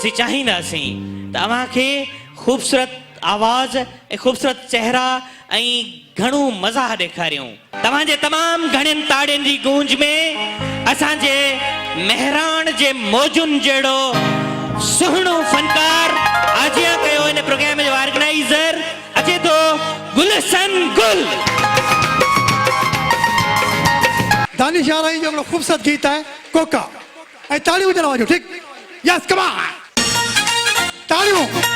असीं चाहींदासीं त अव्हांखे ख़ूबसूरत आवाज़ ऐं ख़ूबसूरत चेहरा ऐं घणो मज़ा ॾेखारियूं। तव्हांजे तमामु घणनि ताड़ियुनि जी गूंज में असांजे महिराण जे मौजुनि जहिड़ो सुहिणो फनकार आजिया कयो। इन प्रोग्राम जो ऑर्गेनाइज़र अचे थो गुलशन गुल। दानिश आराई जो हिकिड़ो ख़ूबसूरत गीत आहे कोका ऐं तालियूं हुजण वाजो। ठीकु? Yes come on तालियूं।